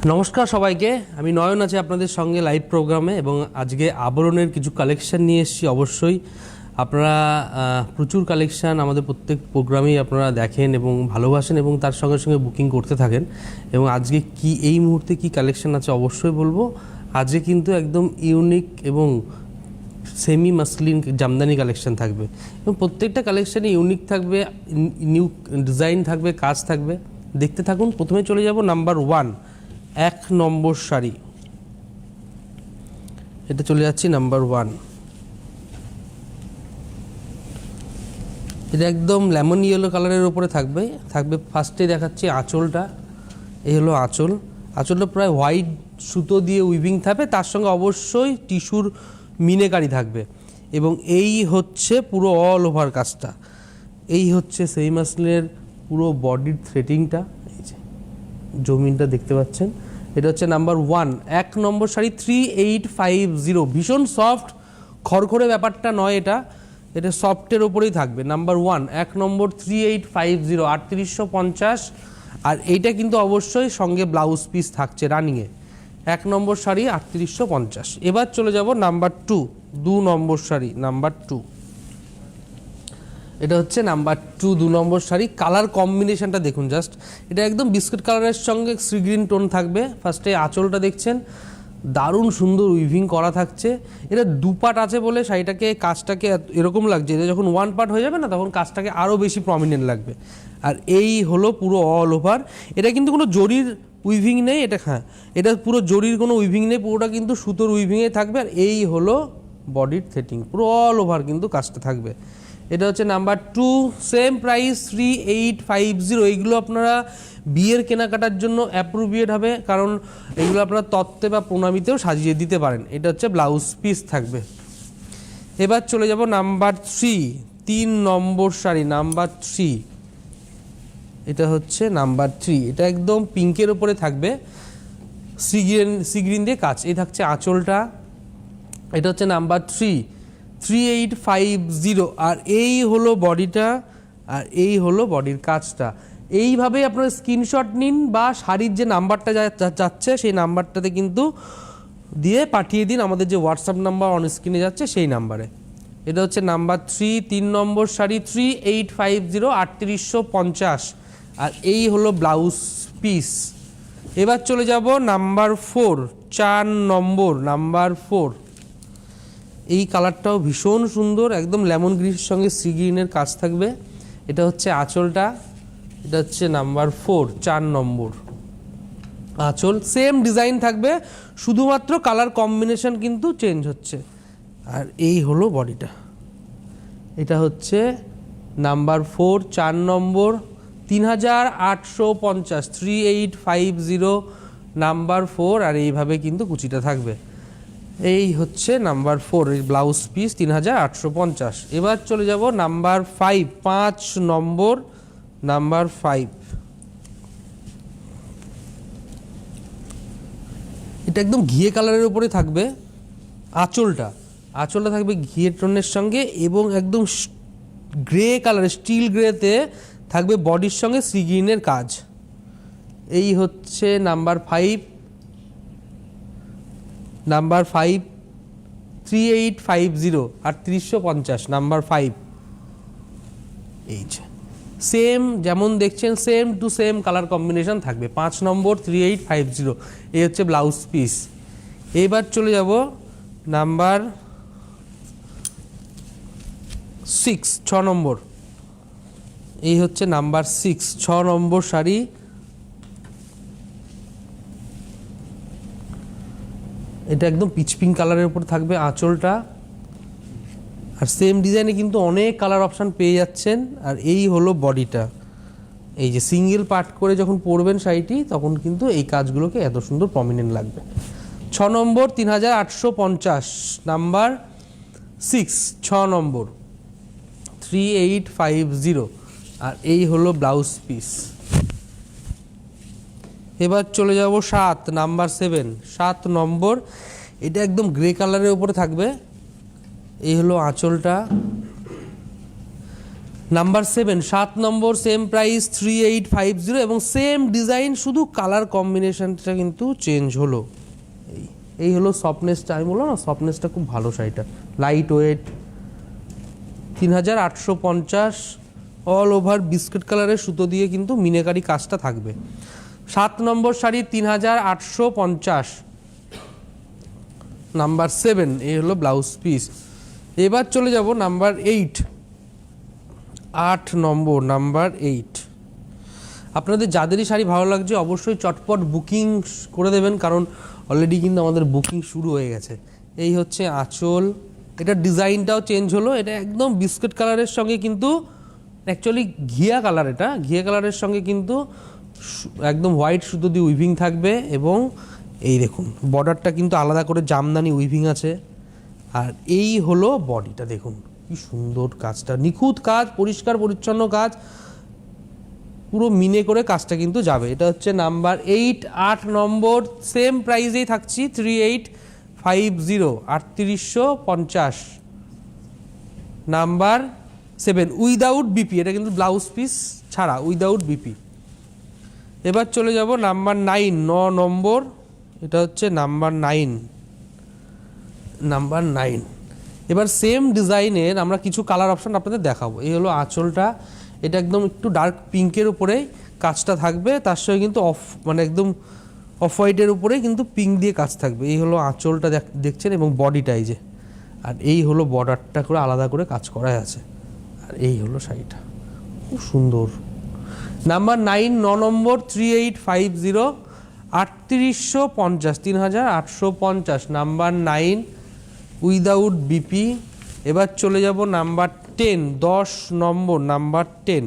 নমস্কার সবাইকে, আমি নয়ন আছি আপনাদের সঙ্গে লাইভ প্রোগ্রামে এবং আজকে আবরণের কিছু কালেকশন নিয়ে এসেছি। অবশ্যই আপনারা প্রচুর কালেকশান আমাদের প্রত্যেক প্রোগ্রামেই আপনারা দেখেন এবং ভালোবাসেন এবং তার সঙ্গে সঙ্গে বুকিং করতে থাকেন। এবং আজকে কি এই মুহূর্তে কি কালেকশান আছে অবশ্যই বলবো। আজকে কিন্তু একদম ইউনিক এবং সেমি মাসলিন জামদানি কালেকশন থাকবে এবং প্রত্যেকটা কালেকশানে ইউনিক থাকবে, নিউ ডিজাইন থাকবে, কাজ থাকবে। দেখতে থাকুন। প্রথমে চলে যাব নাম্বার 1, 1 নম্বর শাড়ি। এটা চলে যাচ্ছি নাম্বার 1। এটা একদম লেমন ইয়েলো কালারের উপরে থাকবে। ফার্স্টে দেখাচ্ছি আঁচলটা। এই হলো আঁচল। আঁচলটা প্রায় হোয়াইট সুতো দিয়ে উইভিং থাকবে, তার সঙ্গে অবশ্যই টিস্যুর মিনেকারি থাকবে এবং এই হচ্ছে পুরো অল ওভার কাজটা। এই হচ্ছে সেই মাসলিনের পুরো বডির থ্রেডিংটা। এই যে জমিনটা দেখতে পাচ্ছেন। এটা হচ্ছে নাম্বার 1, 1 নম্বর শাড়ি 3850। ভীষণ সফট, খড়খড়ে ব্যাপারটা নয়, এটা সফটের ওপরেই থাকবে। নাম্বার 1, 1 নম্বর 3850, 3850। আর এইটা কিন্তু অবশ্যই সঙ্গে ব্লাউজ পিস থাকছে রানিংয়ে। 1 নম্বর শাড়ি 3850। এবার চলে যাব নাম্বার 2, 2 নম্বর শাড়ি নাম্বার 2। এটা হচ্ছে নাম্বার 2, 2 নম্বর শাড়ি। কালার কম্বিনেশনটা দেখুন জাস্ট। এটা একদম বিস্কুট কালারের সঙ্গে সি গ্রিন টোন থাকবে। ফার্স্টে আঁচলটা দেখছেন, দারুণ সুন্দর উইভিং করা থাকছে। এটা 2 পার্ট আছে বলে শাড়িটাকে কাজটাকে এরকম লাগছে। এটা যখন 1 পার্ট হয়ে যাবে না, তখন কাজটাকে আরও বেশি প্রমিনেন্ট লাগবে। আর এই হলো পুরো অল ওভার। এটা কিন্তু কোনো জরির উইভিং নেই, এটা পুরো জরির কোনো উইভিং নেই, পুরোটা কিন্তু সুতোর উইভিংয়ে থাকবে। আর এই হলো বডির সেটিং, পুরো অল ওভার কিন্তু কাজটা থাকবে। এটা হচ্ছে নাম্বার 2, সেম প্রাইস 3850। এইগুলো আপনারা বিয়ের কেনাকাটার জন্য অ্যাপ্রোপ্রিয়েট হবে, কারণ এগুলো আপনারা তত্ত্বে বা প্রণামীতেও সাজিয়ে দিতে পারেন। এটা হচ্ছে ব্লাউজ পিস থাকবে। এবার চলে যাব নাম্বার 3, 3 নম্বর শাড়ি নাম্বার 3। এটা হচ্ছে নাম্বার 3। এটা একদম পিঙ্কের ওপরে থাকবে, সি গ্রিন দিয়ে কাজ। এই থাকছে আঁচলটা। এটা হচ্ছে নাম্বার 3, 3850। আর এই হলো বডিটা, আর এই হলো বডির কাজটা। এইভাবে আপনারা স্ক্রিনশট নিন বা শাড়ির যে নাম্বারটা যাচ্ছে সেই নাম্বারটাতে কিন্তু দিয়ে পাঠিয়ে দিন আমাদের যে হোয়াটসঅ্যাপ নাম্বার অন স্ক্রিনে যাচ্ছে সেই নাম্বারে। এটা হচ্ছে নাম্বার 3, 3 নম্বর শাড়ি 3850, 3850। আর এই হলো ব্লাউজ পিস। এবার চলে যাব নাম্বার 4, 4 নম্বর নাম্বার 4। এই কালারটাও ভীষণ সুন্দর, একদম লেমন গ্রিনের সঙ্গে সি গ্রিনের কাজ থাকবে। এটা হচ্ছে আঁচলটা। এটা হচ্ছে নাম্বার 4, 4 নম্বর আঁচল। সেম ডিজাইন থাকবে, শুধুমাত্র কালার কম্বিনেশন কিন্তু চেঞ্জ হচ্ছে। আর এই হলো বডিটা। এটা হচ্ছে নাম্বার 4, 4 নম্বর 3850, 3850 নাম্বার 4। আর এইভাবে কিন্তু কুচিটা থাকবে। এই হচ্ছে নাম্বার 4 এর ব্লাউজ পিস 3850। এবার চলে যাব নাম্বার 5, 5 নম্বর নাম্বার 5। এটা একদম ঘিয়ে কালারের উপরে থাকবে। আঁচলটা থাকবে ঘিয়ে টোনের সঙ্গে এবং একদম গ্রে কালারের, স্টিল গ্রেতে থাকবে বডির সঙ্গে সি গ্রিনের কাজ। এই হচ্ছে নাম্বার 5, নাম্বার 5, 3850, 3850 নাম্বার 5। এই যে সেম যেমন দেখছেন, same to same colour combination থাকবে। 5 নম্বর 3850। এই হচ্ছে ব্লাউজ পিস। এবার চলে যাব নাম্বার 6, 6 নম্বর। এই হচ্ছে নাম্বার 6, 6 নম্বর শাড়ি। এটা একদম পিচ পিঙ্ক কালারের উপর থাকবে আঁচলটা। আর সেম ডিজাইনে কিন্তু অনেক কালার অপশান পেয়ে যাচ্ছেন। আর এই হলো বডিটা। এই যে সিঙ্গেল পার্ট করে যখন পরবেন শাড়িটি, তখন কিন্তু এই কাজগুলোকে এত সুন্দর প্রমিনেন্ট লাগবে। 6 নম্বর 3850 নাম্বার 6, 6 নম্বর 3850। আর এই হলো ব্লাউজ পিস। এবার চলে যাব 7, নাম্বার 7, 7 নম্বর। এটা একদম গ্রে কালারের উপরে থাকবে। এই হলো আঁচলটা। নাম্বার 7, 7 নম্বর, সেম প্রাইস 3850 এবং সেম ডিজাইন, শুধু কালার কম্বিনেশনটা কিন্তু চেঞ্জ হলো। এই হলো সফটনেসটা, আমি বললাম না সফটনেসটা খুব ভালো শাড়িটা, light weight, 3850, all over biscuit কালারের সুতো দিয়ে কিন্তু মিনাকারি কাজটা থাকবে। 7 নম্বর শাড়ি 3850, নাম্বার 7, এই হলো ব্লাউজ পিস। এবার চলে যাব নাম্বার 8, 8 নম্বর, নাম্বার 8। আপনাদের যাদেরই শাড়ি ভালো লাগছে অবশ্যই চটপট বুকিং করে দেবেন, কারণ অলরেডি কিন্তু আমাদের বুকিং শুরু হয়ে গেছে। এই হচ্ছে আঁচল, এটা ডিজাইনটাও চেঞ্জ হলো, এটা একদম বিস্কিট কালারের সঙ্গে কিন্তু অ্যাকচুয়ালি ঘিয়া কালার, এটা ঘিয়া কালারের সঙ্গে কিন্তু একদম হোয়াইট সুতো দিয়ে উইভিং থাকবে এবং এই দেখুন বর্ডারটা কিন্তু আলাদা করে জামদানি উইভিং আছে। আর এই হলো বডিটা, দেখুন কি সুন্দর কাজটা, নিখুঁত কাজ, পরিষ্কার পরিচ্ছন্ন কাজ, পুরো মিনে করে কাজটা কিন্তু যাবে। এটা হচ্ছে নাম্বার 8, 8 নম্বর, সেম প্রাইসেই থাকছি 3850, 3850, নাম্বার 7, উইদাউট বিপি, এটা কিন্তু ব্লাউজ পিস ছাড়া, উইদাউট বিপি। এবার চলে যাব নাম্বার 9, 9 নম্বর, এটা হচ্ছে নাম্বার 9, নাম্বার 9। এবার সেম ডিজাইনের আমরা কিছু কালার অপশন আপনাদের দেখাবো। এই হলো আঁচলটা, এটা একদম একটু ডার্ক পিঙ্কের উপরে কাজটা থাকবে, তার সঙ্গে কিন্তু মানে একদম অফ হোয়াইটের উপরে কিন্তু পিঙ্ক দিয়ে কাজ থাকবে। এই হলো আঁচলটা দেখছেন এবং বডিটা এই যে, আর এই হলো বর্ডারটা করে আলাদা করে কাজ করা আছে। আর এই হলো শাড়িটা, খুব সুন্দর। নাম্বার 9, 9 নম্বর, 3850, 3850, 3850, নাম্বার 9, উইদাউট বিপি। এবার চলে যাব নাম্বার 10, 10 নম্বর, নাম্বার 10,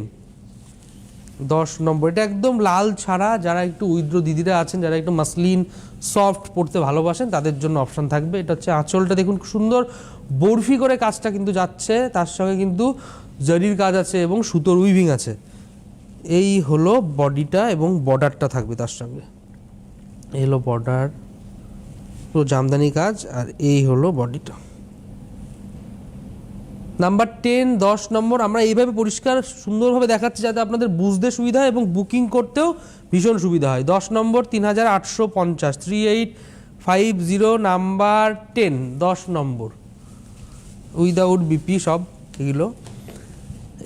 10 নম্বর, এটা একদম লাল ছাড়া, যারা একটু উইদ্র দিদিরা আছেন, যারা একটু মাসলিন সফট পড়তে ভালোবাসেন তাদের জন্য অপশান থাকবে। এটা হচ্ছে আঁচলটা, দেখুন সুন্দর বরফি করে কাজটা কিন্তু যাচ্ছে, তার সঙ্গে কিন্তু জরির কাজ আছে এবং সুতোর উইভিং আছে। এই হলো বডিটা এবং বর্ডারটা থাকবে তার সঙ্গে, এই হলো বর্ডার, পুরো জামদানি কাজ, আর এই হলো বডিটা। নাম্বার 10, 10 নম্বর, আমরা এইভাবে পরিষ্কার সুন্দরভাবে দেখাচ্ছি যাতে আপনাদের বুঝতে সুবিধা হয় এবং বুকিং করতেও ভীষণ সুবিধা হয়। 10 নম্বর, 3850, 3850, নাম্বার 10, 10 নম্বর, উইদাউট বিপি সব এগুলো।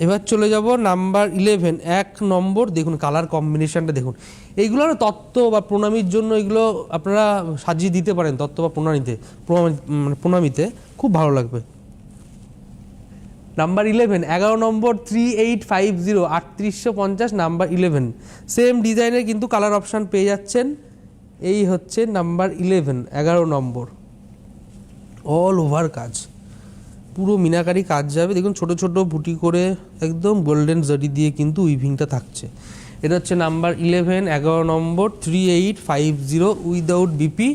এবার চলে যাব নাম্বার 11, 1 নম্বর, দেখুন কালার কম্বিনেশনটা দেখুন। এইগুলো না তত্ত্ব বা প্রণামীর জন্য এগুলো আপনারা সাজিয়ে দিতে পারেন, তত্ত্ব বা প্রণামীতে খুব ভালো লাগবে। নাম্বার 11, 11 নম্বর, 3850, 3850, নাম্বার 11, সেম ডিজাইনের কিন্তু কালার অপশান পেয়ে যাচ্ছেন। এই হচ্ছে নাম্বার 11, 11 নম্বর, অল ওভার কাজ, পুরো মিনাকারি কাজ যাবে, দেখুন ছোট ছোট বুটি করে একদম গোল্ডেন জারি দিয়ে কিন্তু উইভিংটা থাকছে। এটা হচ্ছে নাম্বার 11, 11 নম্বর, 3850, উইদাউট বিপি।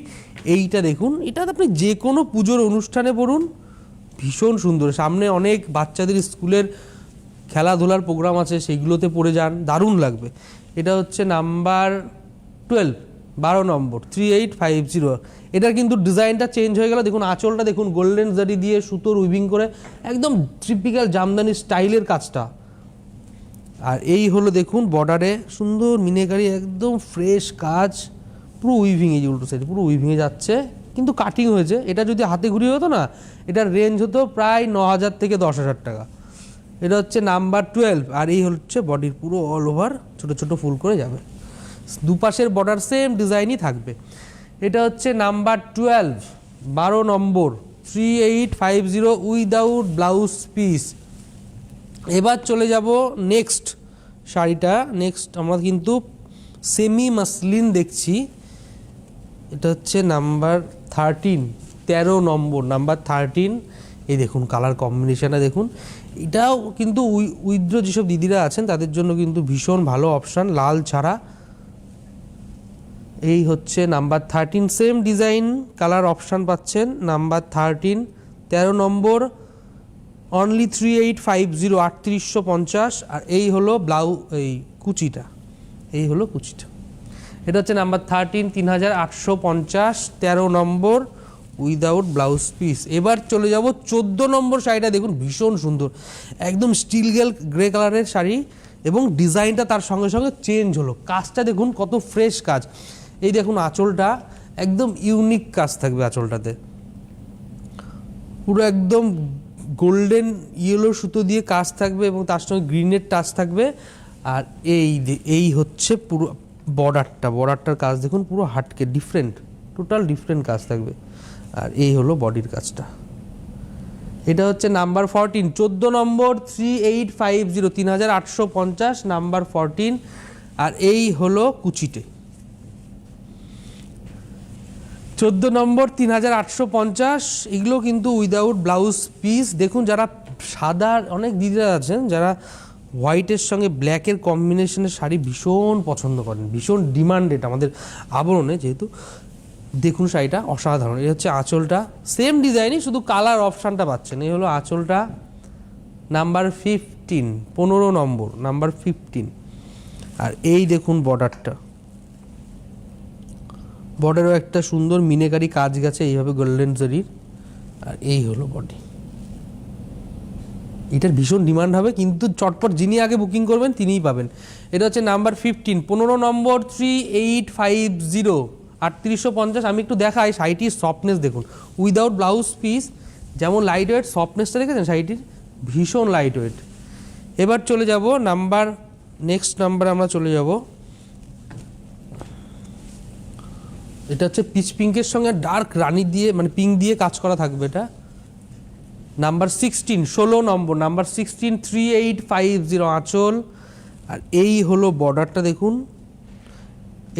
এইটা দেখুন, এটা আপনি যে কোনো পুজোর অনুষ্ঠানে পড়ুন, ভীষণ সুন্দর। সামনে অনেক বাচ্চাদের স্কুলের খেলাধুলার প্রোগ্রাম আছে, সেইগুলোতে পড়ে যান, দারুণ লাগবে। এটা হচ্ছে নাম্বার 12, 12 নম্বর, 3850। এটার কিন্তু ডিজাইনটা চেঞ্জ হয়ে গেল, দেখুন আঁচলটা দেখুন গোল্ডেন জারি দিয়ে সুতোর উইভিং করে একদম ট্রিপিক্যাল জামদানি স্টাইলের কাজটা। আর এই হলো দেখুন বর্ডারে সুন্দর মিনেকারি একদম ফ্রেশ কাজ, পুরো উইভিং, এই যে উল্টো সাইডে পুরো উইভিংয়ে যাচ্ছে, কিন্তু কাটিং হয়েছে। এটা যদি হাতে ঘুরিয়ে হতো না, এটার রেঞ্জ হতো প্রায় 9000 থেকে 10,000 টাকা। এটা হচ্ছে নাম্বার 12, আর এই হচ্ছে বডির পুরো অল ওভার ছোট ছোট ফুল করে যাবে, দুপাশের বর্ডার সেম ডিজাইনই থাকবে। এটা হচ্ছে নাম্বার 12, 12 নম্বর, 3850, উইদাউট ব্লাউজ পিস। এবার চলে যাব নেক্সট শাড়িটা। নেক্সট আমরা কিন্তু সেমি মাসলিন দেখছি। এটা হচ্ছে নাম্বার 13, 13 নম্বর, নাম্বার 13। এই দেখুন কালার কম্বিনেশানটা দেখুন, এটাও কিন্তু উইদ্র যেসব দিদিরা আছেন তাদের জন্য কিন্তু ভীষণ ভালো অপশান, লাল ছাড়া। এই হচ্ছে number 13, same design colour option পাচ্ছেন। নাম্বার 13, 13 নম্বর, অনলি 3850, 3850। আর এই হলো এই কুচিটা, এই হলো কুচিটা। এটা হচ্ছে নাম্বার 13, 3850, 13 নম্বর, উইদাউট ব্লাউজ পিস। এবার চলে যাব 14 নম্বর শাড়িটা দেখুন, ভীষণ সুন্দর, একদম স্টিল গ্রে কালারের শাড়ি এবং ডিজাইনটা তার সঙ্গে সঙ্গে চেঞ্জ হলো। কাজটা দেখুন কত ফ্রেশ কাজ। এই দেখুন আঁচলটা একদম ইউনিক কাজ থাকবে আঁচলটাতে, পুরো একদম গোল্ডেন ইয়েলো সুতো দিয়ে কাজ থাকবে এবং তার সঙ্গে গ্রিনের টাচ থাকবে। আর এই হচ্ছে পুরো বর্ডারটার কাজ দেখুন, পুরো হাটকে ডিফারেন্ট, টোটাল ডিফারেন্ট কাজ থাকবে। আর এই হলো বডির কাজটা। এটা হচ্ছে নাম্বার 14, 14 নম্বর 3850, 3850 নাম্বার 14। আর এই হলো কুচিতে 14 নম্বর 3850। এগুলো কিন্তু উইদাউট ব্লাউজ পিস। দেখুন যারা সাদা, অনেক দিদিরা আছেন যারা হোয়াইটের সঙ্গে ব্ল্যাকের কম্বিনেশনের শাড়ি ভীষণ পছন্দ করেন, ভীষণ ডিমান্ডেড আমাদের আবরণে, যেহেতু দেখুন শাড়িটা অসাধারণ। এই হচ্ছে আঁচলটা, সেম ডিজাইনই, শুধু কালার অপশানটা পাচ্ছেন। এই হলো আঁচলটা নাম্বার 15, 15 নম্বর নাম্বার 15। আর এই দেখুন বর্ডারও একটা সুন্দর মিনেকারি কাজ গেছে এইভাবে গোল্ডেন জরির। আর এই হলো বডি। এটার ভীষণ ডিমান্ড হবে, কিন্তু চটপট যিনি আগে বুকিং করবেন তিনিই পাবেন। এটা হচ্ছে নাম্বার 15, 15 নম্বর 3850, 3850। আমি একটু দেখাই শাড়িটির সফটনেস দেখুন, উইদাউট ব্লাউজ পিস, যেমন লাইট ওয়েট, সফটনেসটা দেখেছেন শাড়িটির, ভীষণ লাইট ওয়েট। এবার চলে যাব নেক্সট নাম্বার আমরা চলে যাব। এটা হচ্ছে পিচ পিঙ্কের সঙ্গে ডার্ক রানি দিয়ে, মানে পিঙ্ক দিয়ে কাজ করা থাকবে। এটা নাম্বার 16, 16 নম্বর নাম্বার 16, 3850 আঁচল। আর এই হলো বর্ডারটা দেখুন।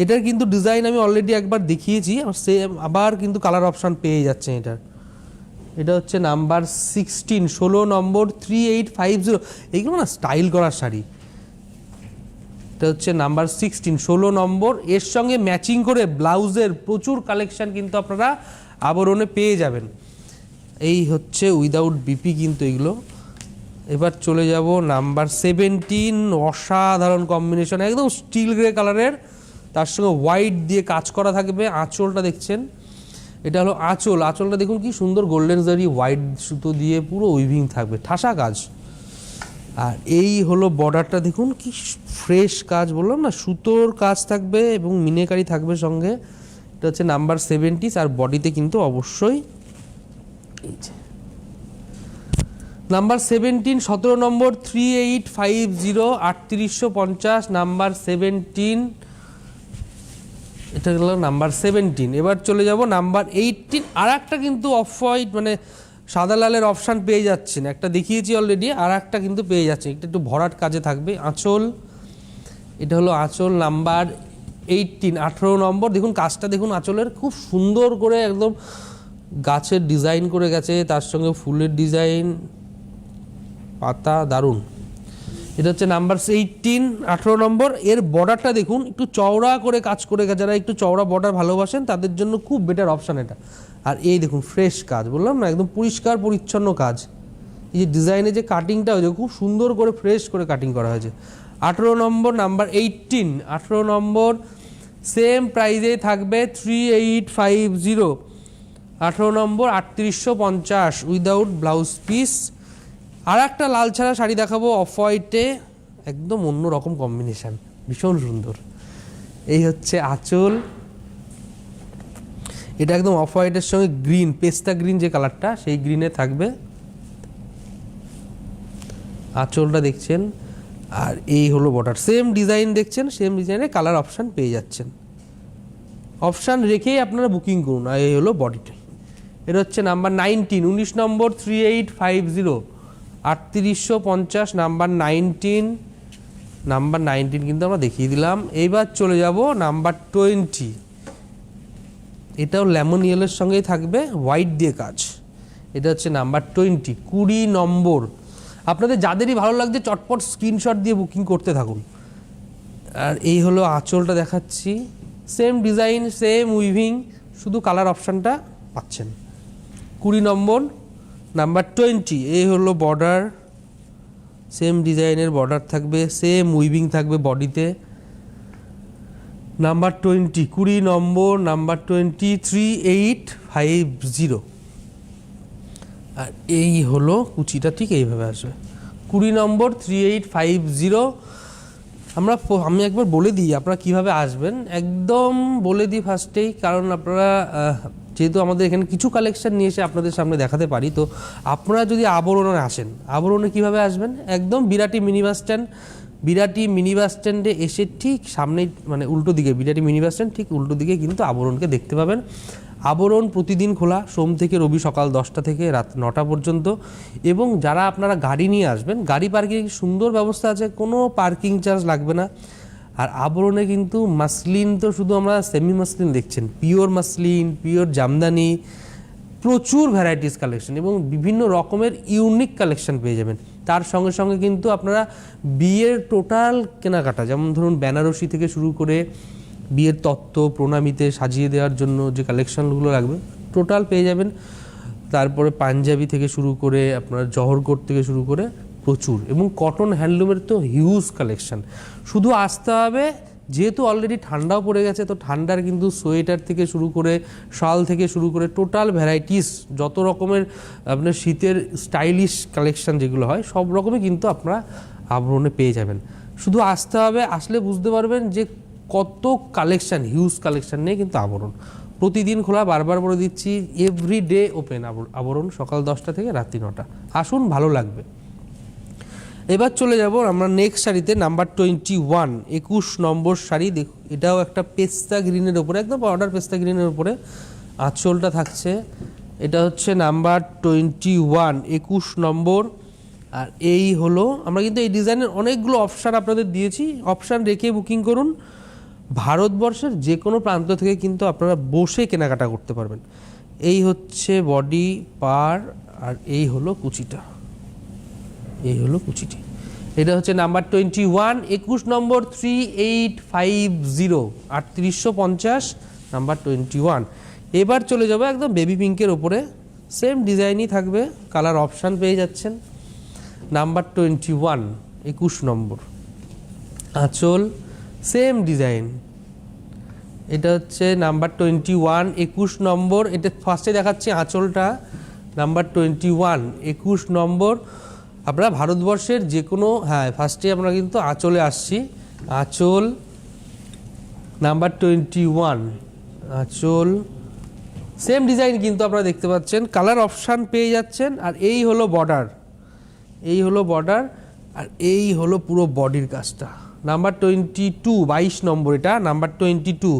এটার কিন্তু ডিজাইন আমি অলরেডি একবার দেখিয়েছি, সেম আবার কিন্তু কালার অপশান পেয়ে যাচ্ছেন এটার। এটা হচ্ছে নাম্বার 16, 16 নম্বর 3850। এইগুলো না স্টাইল করার শাড়ি। এটা হচ্ছে নাম্বার 16, 16 নম্বর। এর সঙ্গে ম্যাচিং করে ব্লাউজের প্রচুর কালেকশন কিন্তু আপনারা আবরণে পেয়ে যাবেন। এই হচ্ছে উইদাউট বিপি কিন্তু এগুলো। এবার চলে যাব নাম্বার 17, অসাধারণ কম্বিনেশন, একদম স্টিল গ্রে কালারের, তার সঙ্গে হোয়াইট দিয়ে কাজ করা থাকবে। আঁচলটা দেখছেন, এটা হলো আঁচলটা দেখুন কি সুন্দর গোল্ডেন জারি হোয়াইট সুতো দিয়ে পুরো উইভিং থাকবে, ঠাসা কাজ। আর এই হলো বর্ডারটা দেখুন কি ফ্রেশ কাজ, বললাম না সুতোর কাজ থাকবে এবং মিনেকারি থাকবে সঙ্গে। এটা হচ্ছে নাম্বার 70। আর বডিতে কিন্তু অবশ্যই নাম্বার 17, 17 নম্বর 3850, 3850 নাম্বার 17। এটা হলো নাম্বার 17। এবার চলে যাব নাম্বার 18। আর একটা কিন্তু অফ হোয়াইট মানে সাদা লালের অপশান পেয়ে যাচ্ছেন, একটা দেখিয়েছি অলরেডি, আর একটা কিন্তু পেয়ে যাচ্ছে, এটা একটু ভরাট কাজে থাকবে। আঁচল, এটা হলো আঁচল নাম্বার 18, 18 নম্বর। দেখুন কাজটা দেখুন আঁচলের, খুব সুন্দর করে একদম গাছের ডিজাইন করে গেছে, তার সঙ্গে ফুলের ডিজাইন, পাতা, দারুণ। এটা হচ্ছে নাম্বার 18, 18 নম্বর। এর বর্ডারটা দেখুন একটু চওড়া করে কাজ করে গেছে, যারা একটু চওড়া বর্ডার ভালোবাসেন তাদের জন্য খুব বেটার অপশান এটা। আর এই দেখুন ফ্রেশ কাজ, বললাম না একদম পরিষ্কার পরিচ্ছন্ন কাজ। এই যে ডিজাইনের যে কাটিংটা হয়েছে খুব সুন্দর করে ফ্রেশ করে কাটিং করা হয়েছে। 18 নম্বর নাম্বার 18, 18 নম্বর সেম প্রাইজে থাকবে 3850, 18 নম্বর 3850 উইদাউট ব্লাউজ পিস। আর একটা লাল ছাড়া শাড়ি দেখাবো অফ হোয়াইটে, একদম অন্য রকম কম্বিনেশান, ভীষণ সুন্দর। এই হচ্ছে আঁচল, এটা একদম অফ হোয়াইটের সঙ্গে গ্রিন, পেস্তা গ্রিন যে কালারটা সেই গ্রিনে থাকবে। আঁচলটা দেখছেন, আর এই হলো বর্ডার, সেম ডিজাইন দেখছেন, সেম ডিজাইনে কালার অপশান পেয়ে যাচ্ছেন। অপশান রেখেই আপনারা বুকিং করুন। আর এই হলো বডিটা। এটা হচ্ছে নাম্বার 19, 19 নম্বর 3850, 3850 নাম্বার 19, নাম্বার 19 কিন্তু আমরা দেখিয়ে দিলাম। এইবার চলে যাব নাম্বার 20। এটাও লেমন ইয়েলোর সঙ্গেই থাকবে, হোয়াইট দিয়ে কাজ। এটা হচ্ছে নাম্বার 20, 20 নম্বর। আপনাদের যাদেরই ভালো লাগছে চটপট স্ক্রিনশট দিয়ে বুকিং করতে থাকুন। আর এই হলো আঁচলটা দেখাচ্ছি, সেম ডিজাইন, সেম উইভিং, শুধু কালার অপশানটা পাচ্ছেন। 20 নম্বর নাম্বার 20। এই হলো বর্ডার, সেম ডিজাইনের বর্ডার থাকবে, সেম উইভিং থাকবে বডিতে। নাম্বার 20, 20 নম্বর, নাম্বার 20, 3850। আর এই হলো কুচিটা, ঠিক এইভাবে আসবে। 20 নম্বর 3850। আমি একবার বলে দিই আপনারা কিভাবে আসবেন, একদম বলে দিই ফার্স্টেই, কারণ আপনারা যেহেতু আমাদের এখানে কিছু কালেকশন নিয়ে এসে আপনাদের সামনে দেখাতে পারি, তো আপনারা যদি আবরণে আসেন, আবরণে কিভাবে আসবেন, একদম বিরাটি মিনি বাস স্ট্যান্ডে এসে ঠিক সামনেই, মানে উল্টো দিকে বিরাটি মিনি বাস স্ট্যান্ড ঠিক উল্টো দিকে কিন্তু আবরণকে দেখতে পাবেন। আবরণ প্রতিদিন খোলা, সোম থেকে রবি সকাল 10টা থেকে রাত 9টা পর্যন্ত। এবং যারা আপনারা গাড়ি নিয়ে আসবেন, গাড়ি পার্কিং সুন্দর ব্যবস্থা আছে, কোনো পার্কিং চার্জ লাগবে না। আর আবরণে কিন্তু মাসলিন তো শুধু আমরা সেমি মাসলিন দেখছেন, পিওর মাসলিন, পিওর জামদানি, প্রচুর ভ্যারাইটিস কালেকশন এবং বিভিন্ন রকমের ইউনিক কালেকশন পেয়ে যাবেন। তার সঙ্গে সঙ্গে কিন্তু আপনারা বিয়ের টোটাল কেনাকাটা, যেমন ধরুন বেনারসি থেকে শুরু করে বিয়ের তত্ত্ব, প্রণামীতে সাজিয়ে দেওয়ার জন্য যে কালেকশনগুলো লাগবে টোটাল পেয়ে যাবেন। তারপরে পাঞ্জাবি থেকে শুরু করে আপনার জহরকোট থেকে শুরু করে প্রচুর, এবং কটন হ্যান্ডলুমের তো হিউজ কালেকশন। শুধু আসতে হবে, যেহেতু অলরেডি ঠান্ডাও পড়ে গেছে, তো ঠান্ডার কিন্তু সোয়েটার থেকে শুরু করে শাল থেকে শুরু করে টোটাল ভ্যারাইটিস, যত রকমের আপনার শীতের স্টাইলিশ কালেকশন যেগুলো হয় সব রকমই কিন্তু আপনারা আবরণে পেয়ে যাবেন। শুধু আসতে হবে, আসলে বুঝতে পারবেন যে কত কালেকশন, হিউজ কালেকশন নিয়ে কিন্তু আবরণ প্রতিদিন খোলা। বারবার বলে দিচ্ছি, এভরিডে ওপেন আবরণ, সকাল 10টা থেকে রাত্রি 9টা। আসুন, ভালো লাগবে। এবার চলে যাব আমরা নেক্সট শাড়িতে, নাম্বার 21, 21 নম্বর শাড়ি। দেখুন, এটাও একটা পেস্তা গ্রিনের উপরে, একদম পাউডার পেস্তা গ্রিনের উপরে আঁচলটা থাকছে। এটা হচ্ছে নাম্বার 21, 21 নম্বর। আর এই হলো, আমরা কিন্তু এই ডিজাইনের অনেকগুলো অপশান আপনাদের দিয়েছি, অপশান রেখে বুকিং করুন। ভারতবর্ষের যে কোনো প্রান্ত থেকে কিন্তু আপনারা বসে কেনাকাটা করতে পারবেন। এই হচ্ছে বডি পার, আর এই হলো কুচিটা, এই হলো কুচিটি। এটা হচ্ছে নাম্বার 21, 21 নম্বর, 3850, 3850, নাম্বার 21। এবার চলে যাবো একদম বেবি পিঙ্কের ওপরে, সেম ডিজাইনই থাকবে, কালার অপশান পেয়ে যাচ্ছেন। নাম্বার 21, 21 নম্বর, আঁচল সেম ডিজাইন। এটা হচ্ছে নাম্বার 21, 21 নম্বর। এটা ফার্স্টে দেখাচ্ছি আঁচলটা, নাম্বার 21, 21 নম্বর। আমরা ভারতবর্ষের যে কোনো, হ্যাঁ ফার্স্টে আমরা কিন্তু আঁচলে আসছি। আঁচল নাম্বার 21, আঁচল সেম ডিজাইন কিন্তু আপনারা দেখতে পাচ্ছেন, কালার অপশান পেয়ে যাচ্ছেন। আর এই হলো বর্ডার, এই হলো বর্ডার, আর এই হলো পুরো বডির কাজটা। নাম্বার 22, 22 নম্বর, এটা নাম্বার 22,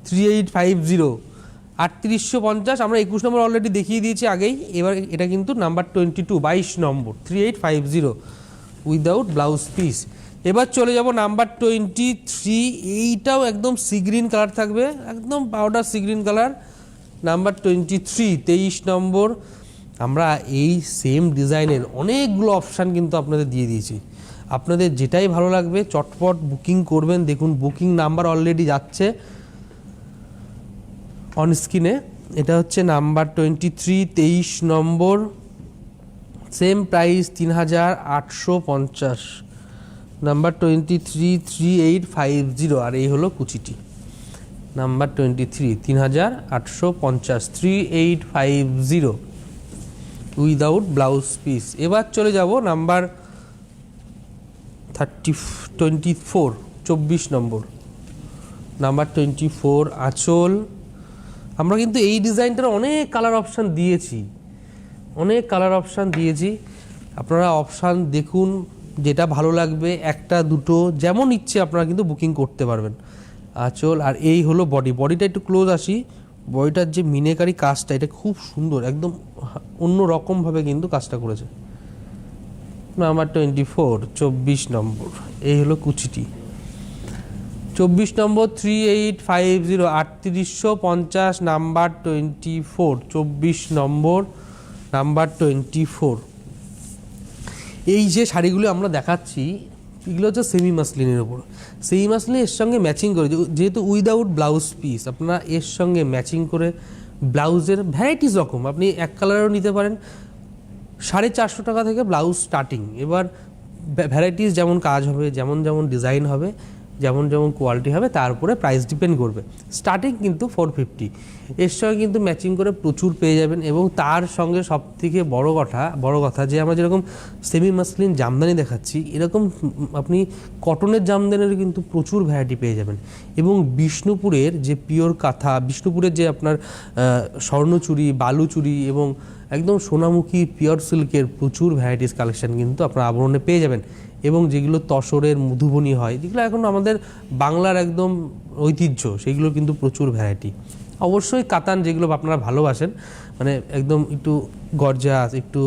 3850, 3850। আমরা 21 নম্বর অলরেডি দেখিয়ে দিয়েছি আগেই। এবার এটা কিন্তু নাম্বার 22, 22 নম্বর, 3850, উইদাউট ব্লাউজ পিস। এবার চলে যাব নাম্বার 23, এইটাও একদম সি গ্রিন কালার থাকবে, একদম powder sea green colour. Number 23, 23 নম্বর। আমরা এই সেম ডিজাইনের অনেকগুলো অপশান কিন্তু আপনাদের দিয়ে দিয়েছি, আপনাদের যেটাই ভালো লাগবে চটপট বুকিং করবেন। দেখুন বুকিং নাম্বার অলরেডি যাচ্ছে অন স্ক্রিনে। এটা হচ্ছে নাম্বার 23, 23 নম্বর, সেম প্রাইস 3850, নাম্বার 23, 3850। আর এই হলো কুচিটি, নাম্বার 23, 3850, 3850, উইদাউট ব্লাউজ পিস। এবার চলে যাব নাম্বার 24, 24 নম্বর, নাম্বার 24, আঁচল। আমরা কিন্তু এই ডিজাইনটার অনেক কালার অপশান দিয়েছি, অনেক কালার অপশান দিয়েছি। আপনারা অপশান দেখুন, যেটা ভালো লাগবে একটা দুটো যেমন ইচ্ছে আপনারা কিন্তু বুকিং করতে পারবেন। আঁচল, আর এই হলো বডি। বডিটা একটু ক্লোজ আসি, বডিটার যে মিনেকারি কাজটা, এটা খুব সুন্দর, একদম অন্য রকমভাবে কিন্তু কাজটা করেছে। নাম্বার 24, 24 নম্বর, এই হলো কুচিটি। 24 নম্বর, 3850, 3850, নাম্বার 24, 24 নম্বর, নাম্বার 24। এই যে শাড়িগুলো আমরা দেখাচ্ছি, এগুলো হচ্ছে সেমি মাসলিনের ওপর। সেমি মাসলিন এর সঙ্গে ম্যাচিং করে, যেহেতু উইদাউট ব্লাউজ পিস, আপনারা এর সঙ্গে ম্যাচিং করে ব্লাউজের ভ্যারাইটিস রকম, আপনি এক কালারও নিতে পারেন। 450 টাকা থেকে ব্লাউজ স্টার্টিং। এবার ভ্যারাইটিস যেমন কাজ হবে, যেমন যেমন ডিজাইন হবে, যেমন যেমন কোয়ালিটি হবে তার উপরে প্রাইস ডিপেন্ড করবে। স্টার্টিং কিন্তু 450, এর সঙ্গে কিন্তু ম্যাচিং করে প্রচুর পেয়ে যাবেন। এবং তার সঙ্গে সবথেকে বড় কথা যে আমরা যেরকম সেমি মাসলিন জামদানি দেখাচ্ছি, এরকম আপনি কটনের জামদানির কিন্তু প্রচুর ভ্যারাইটি পেয়ে যাবেন। এবং বিষ্ণুপুরের যে পিওর কাঁথা, বিষ্ণুপুরের যে আপনার স্বর্ণচুরি, বালুচুরি এবং একদম সোনামুখী পিওর সিল্কের প্রচুর ভ্যারাইটিস কালেকশন কিন্তু আপনার আবরণে পেয়ে যাবেন। এবং যেগুলো তসরের মধুবনী হয়, যেগুলো এখন আমাদের বাংলার একদম ঐতিহ্য, সেগুলো কিন্তু প্রচুর ভ্যারাইটি। অবশ্যই কাতান যেগুলো আপনারা ভালোবাসেন, মানে একদম একটু গর্জাস, একটু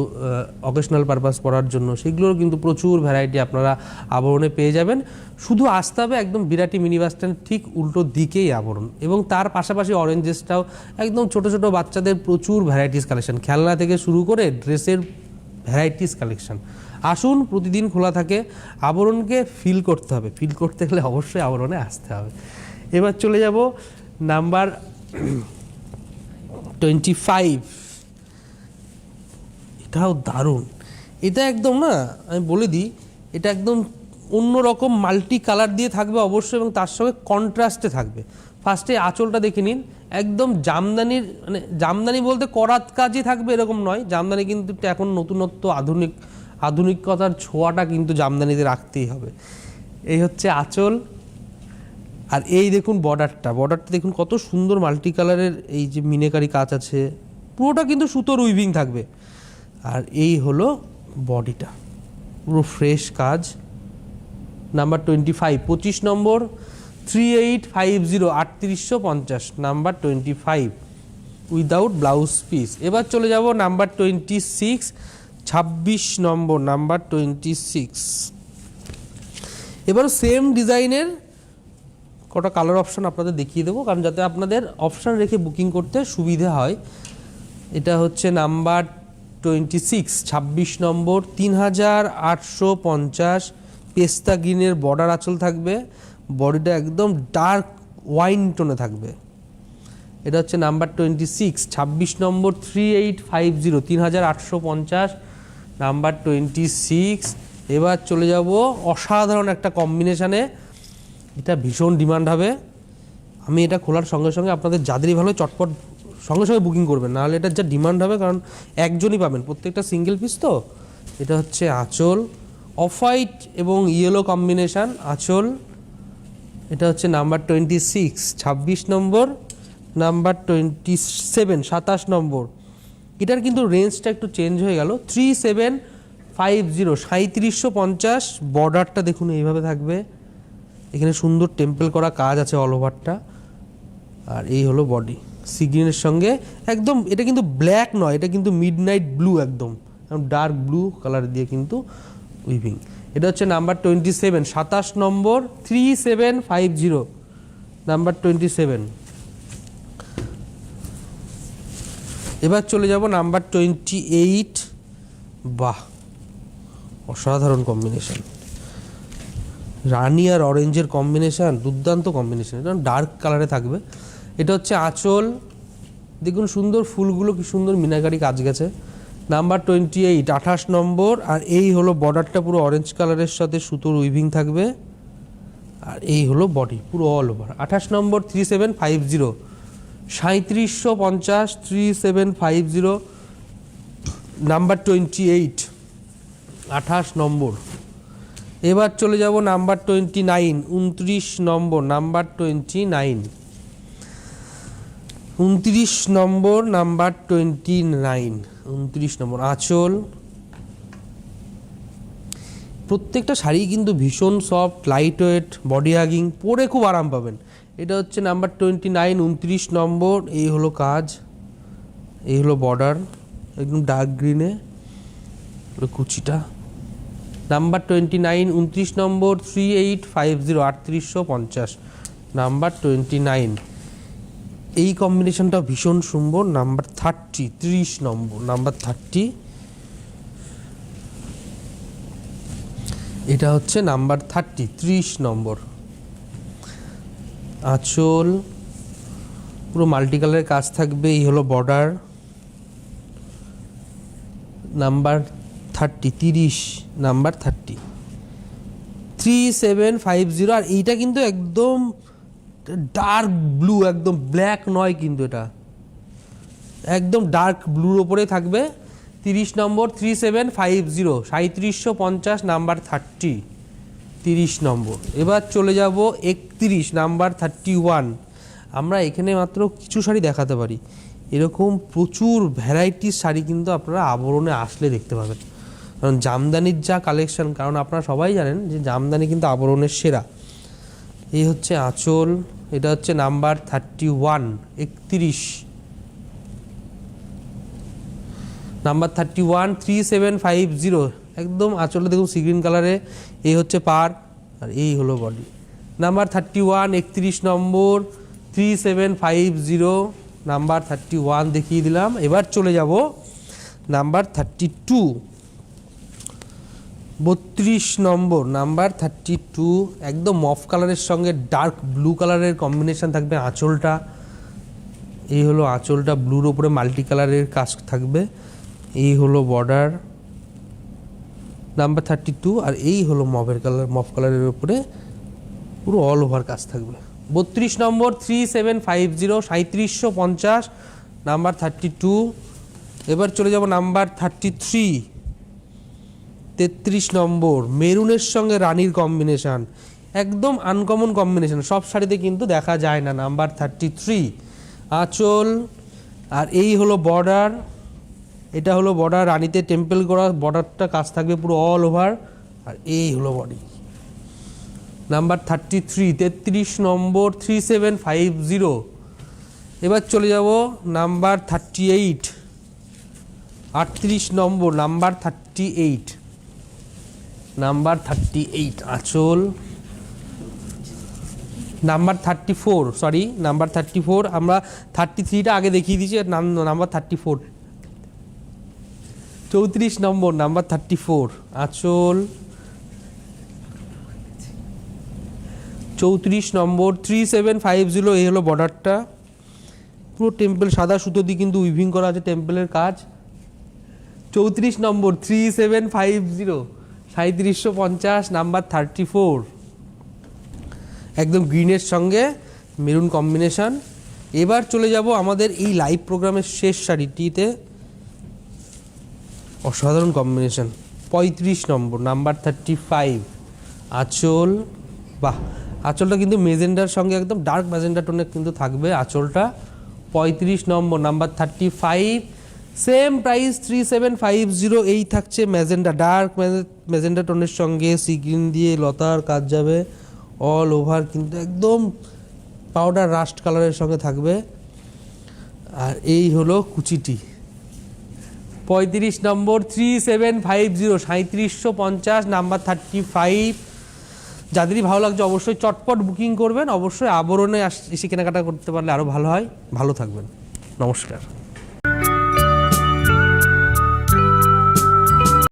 অকেশনাল পারপাস পরার জন্য, সেগুলোর কিন্তু প্রচুর ভ্যারাইটি আপনারা আবরণে পেয়ে যাবেন। শুধু আসতে হবে একদম বিরাটি মিনি বাস স্ট্যান্ড ঠিক উল্টো দিকেই আবরণ। এবং তার পাশাপাশি অরেঞ্জেসটাও একদম ছোট ছোট বাচ্চাদের প্রচুর ভ্যারাইটিস কালেকশন, খেলনা থেকে শুরু করে ড্রেসের ভ্যারাইটিস কালেকশন। আসুন, প্রতিদিন খোলা থাকে। আবরণকে ফিল করতে হবে, ফিল করতে গেলে অবশ্যই আবরণে আসতে হবে। এবার চলে যাব নাম্বার 25। এটাও দারুণ। এটা একদম না, আমি বলে দিই, এটা একদম অন্যরকম মাল্টি কালার দিয়ে থাকবে অবশ্যই, এবং তার সঙ্গে কন্ট্রাস্টে থাকবে। ফার্স্টে আঁচলটা দেখে নিন, একদম জামদানির, মানে জামদানি বলতে করাত কাজই থাকবে এরকম নয়। জামদানি কিন্তু এখন নতুনত্ব, আধুনিকতার ছোঁয়াটা কিন্তু জামদানিতে রাখতেই হবে। এই হচ্ছে আঁচল। আর এই দেখুন বর্ডারটা দেখুন কত সুন্দর মাল্টি কালারের, এই যে মিনেকারি কাজ আছে, পুরোটা কিন্তু সুতোর উইভিং থাকবে। আর এই হলো বডিটা, পুরো ফ্রেশ কাজ। নাম্বার 25, 25 নম্বর, 3850, 3850, নাম্বার 25 উইদাউট ব্লাউজ পিস। এবার চলে যাব নাম্বার 26, 26 নম্বর, নাম্বার 26। এবার সেম ডিজাইনের কটা কালার অপশান আপনাদের দেখিয়ে দেবো, কারণ যাতে আপনাদের অপশান রেখে বুকিং করতে সুবিধা হয়। এটা হচ্ছে নাম্বার 26, 26 নম্বর, 3850, পেস্তা গ্রিনের বর্ডার আঁচল থাকবে। বডিটা একদম ডার্ক ওয়াইন টোনে থাকবে। এটা হচ্ছে নাম্বার 26, 26 নম্বর, 3850, 3850, নাম্বার 26। এবার চলে যাব অসাধারণ একটা কম্বিনেশানে, এটা ভীষণ ডিমান্ড হবে। আমি এটা খোলার সঙ্গে সঙ্গে আপনাদের যাদেরই ভালো চটপট সঙ্গে সঙ্গে বুকিং করবেন, নাহলে এটার যা ডিমান্ড হবে, কারণ একজনই পাবেন, প্রত্যেকটা সিঙ্গেল পিস তো। এটা হচ্ছে আঁচল, অফ হোয়াইট এবং ইয়েলো কম্বিনেশান আঁচল। এটা হচ্ছে নাম্বার 26, 26 নম্বর, নাম্বার 27, 27 নম্বর। এটার কিন্তু রেঞ্জটা একটু চেঞ্জ হয়ে গেল, 3750, 3750। বর্ডারটা দেখুন এইভাবে থাকবে, এখানে সুন্দর টেম্পল করা কাজ আছে অল ওভারটা। আর এই হলো বডি, সি গ্রিনের সঙ্গে একদম, এটা কিন্তু ব্ল্যাক নয়, এটা কিন্তু মিডনাইট ব্লু, একদম ডার্ক ব্লু কালার দিয়ে কিন্তু উইভিং। এটা হচ্ছে নাম্বার 27, 27 নম্বর, 3750, নাম্বার 27। এবার চলে যাব নাম্বার 28। বাহ, অসাধারণ কম্বিনেশন, রানি আর অরেঞ্জের কম্বিনেশান, দুর্দান্ত কম্বিনেশান। এটা ডার্ক কালারে থাকবে। এটা হচ্ছে আঁচল, দেখুন সুন্দর ফুলগুলো কি সুন্দর মিনাকারি কাজ গেছে। নাম্বার 28, 28 নম্বর। আর এই হলো বর্ডারটা, পুরো অরেঞ্জ কালারের সাথে সুতোর উইভিং থাকবে। আর এই হলো বডি পুরো অল ওভার। 28 নম্বর, 3750, 3750, 3750, নাম্বার 28, 28 নম্বর। এবার চলে যাব নাম্বার 29, 29 নম্বর, নাম্বার 29, 29 নম্বর, নাম্বার 29, 29 নম্বর আঁচল। প্রত্যেকটা শাড়ি কিন্তু ভীষণ soft, light weight, body hugging, পরে খুব আরাম পাবেন। এটা হচ্ছে নাম্বার 29, 29 নম্বর। এই হলো কাজ, এই হলো বর্ডার, একদম ডার্ক গ্রিনে কুচিটা। নাম্বার 29, 29 নম্বর, 3850, 3850, নাম্বার 29। এই কম্বিনেশনটা ভীষণ সুন্দর। নাম্বার 30, 30 নম্বর, নাম্বার 30। এটা হচ্ছে নাম্বার 30, 30 নম্বর। আঁচল পুরো মাল্টি কালারের কাজ থাকবে। এই হলো বর্ডার। Number 30, 30, number 30, 3750। আর এইটা কিন্তু একদম ডার্ক ব্লু, একদম ব্ল্যাক নয় কিন্তু, এটা একদম ডার্ক ব্লুর ওপরে থাকবে। 30 নম্বর 3750, 3750 নাম্বার 30, 30 নম্বর। এবার চলে যাব 31 নাম্বার 31। আমরা এখানে মাত্র কিছু শাড়ি দেখাতে পারি, এরকম প্রচুর ভ্যারাইটিস শাড়ি কিন্তু আপনারা আবরণে আসলে দেখতে পাবেন। কারণ জামদানির যা কালেকশন, কারণ আপনারা সবাই জানেন যে জামদানি কিন্তু আবরণের সেরা। এই হচ্ছে আঁচল, এটা হচ্ছে নাম্বার 31, 31 নাম্বার 31, 3750। একদম আঁচলটা দেখুন সি গ্রিন কালারে। এই হচ্ছে পার আর এই হলো বডি। নাম্বার 31, 31 নম্বর 3750, নাম্বার 31 দেখিয়ে দিলাম। এবার চলে যাব নাম্বার 32, 32 নম্বর নাম্বার 32। একদম মফ কালারের সঙ্গে ডার্ক ব্লু কালারের কম্বিনেশন থাকবে আঁচলটা। এই হলো আঁচলটা, ব্লুর ওপরে মাল্টি কালারের কাজ থাকবে। এই হলো বর্ডার, নাম্বার 32। আর এই হলো মফ কালারের উপরে পুরো অল ওভার কাজ থাকবে। 32 নম্বর 3750, 3750 নাম্বার 32। এবার চলে যাব নাম্বার 33, 33 নম্বর মেরুনের সঙ্গে রানীর কম্বিনেশন, একদম আনকমন কম্বিনেশন, সব শাড়িতে কিন্তু দেখা যায় না। নাম্বার 33 আঁচল, আর এই হলো বর্ডার, এটা হলো বর্ডার, রানীতে টেম্পল করা বর্ডারটা কাজ থাকবে পুরো অল ওভার। আর এই হলো বডি। নাম্বার 33, 33 নম্বর 3750। এবার চলে যাব নাম্বার 38, 38 নম্বর নাম্বার 38, নাম্বার 38 আঁচল। নাম্বার 34, সরি নাম্বার 34, আমরা 33টা আগে দেখিয়ে দিয়েছি, নাম্বার 34, 34 নম্বর নাম্বার 34 আঁচল। 34 নম্বর 3750, এই হলো বর্ডারটা, পুরো টেম্পল সাদা সুতো দিয়ে কিন্তু উইভিং করা আছে টেম্পলের কাজ। 34 নম্বর 3750, 3750 নাম্বার 34, একদম গ্রিনের সঙ্গে মেরুন কম্বিনেশন। এবার চলে যাব আমাদের এই লাইভ প্রোগ্রামের শেষ শাড়িটিতে, অসাধারণ কম্বিনেশন। 35 নম্বর নাম্বার 35 আঁচল। বাহ, আঁচলটা কিন্তু মেজেন্ডার সঙ্গে একদম ডার্ক ম্যাজেন্ডা টোনে কিন্তু থাকবে আঁচলটা। 35 নম্বর নাম্বার 35, সেম প্রাইস 3750। এই থাকছে ম্যাজেন্ডা, ডার্ক ম্যাজেন্ডা টোনের সঙ্গে সি গ্রিন দিয়ে লতার কাজ যাবে অল ওভার, কিন্তু একদম পাউডার রাস্ট কালারের সঙ্গে থাকবে। আর এই হলো কুচিটি। 35 নম্বর 3750, 3750 নাম্বার 35। যাদেরই ভালো লাগছে অবশ্যই চটপট বুকিং করবেন, অবশ্যই আবরণে এসে কেনাকাটা করতে পারলে আরও ভালো হয়। ভালো থাকবেন, নমস্কার।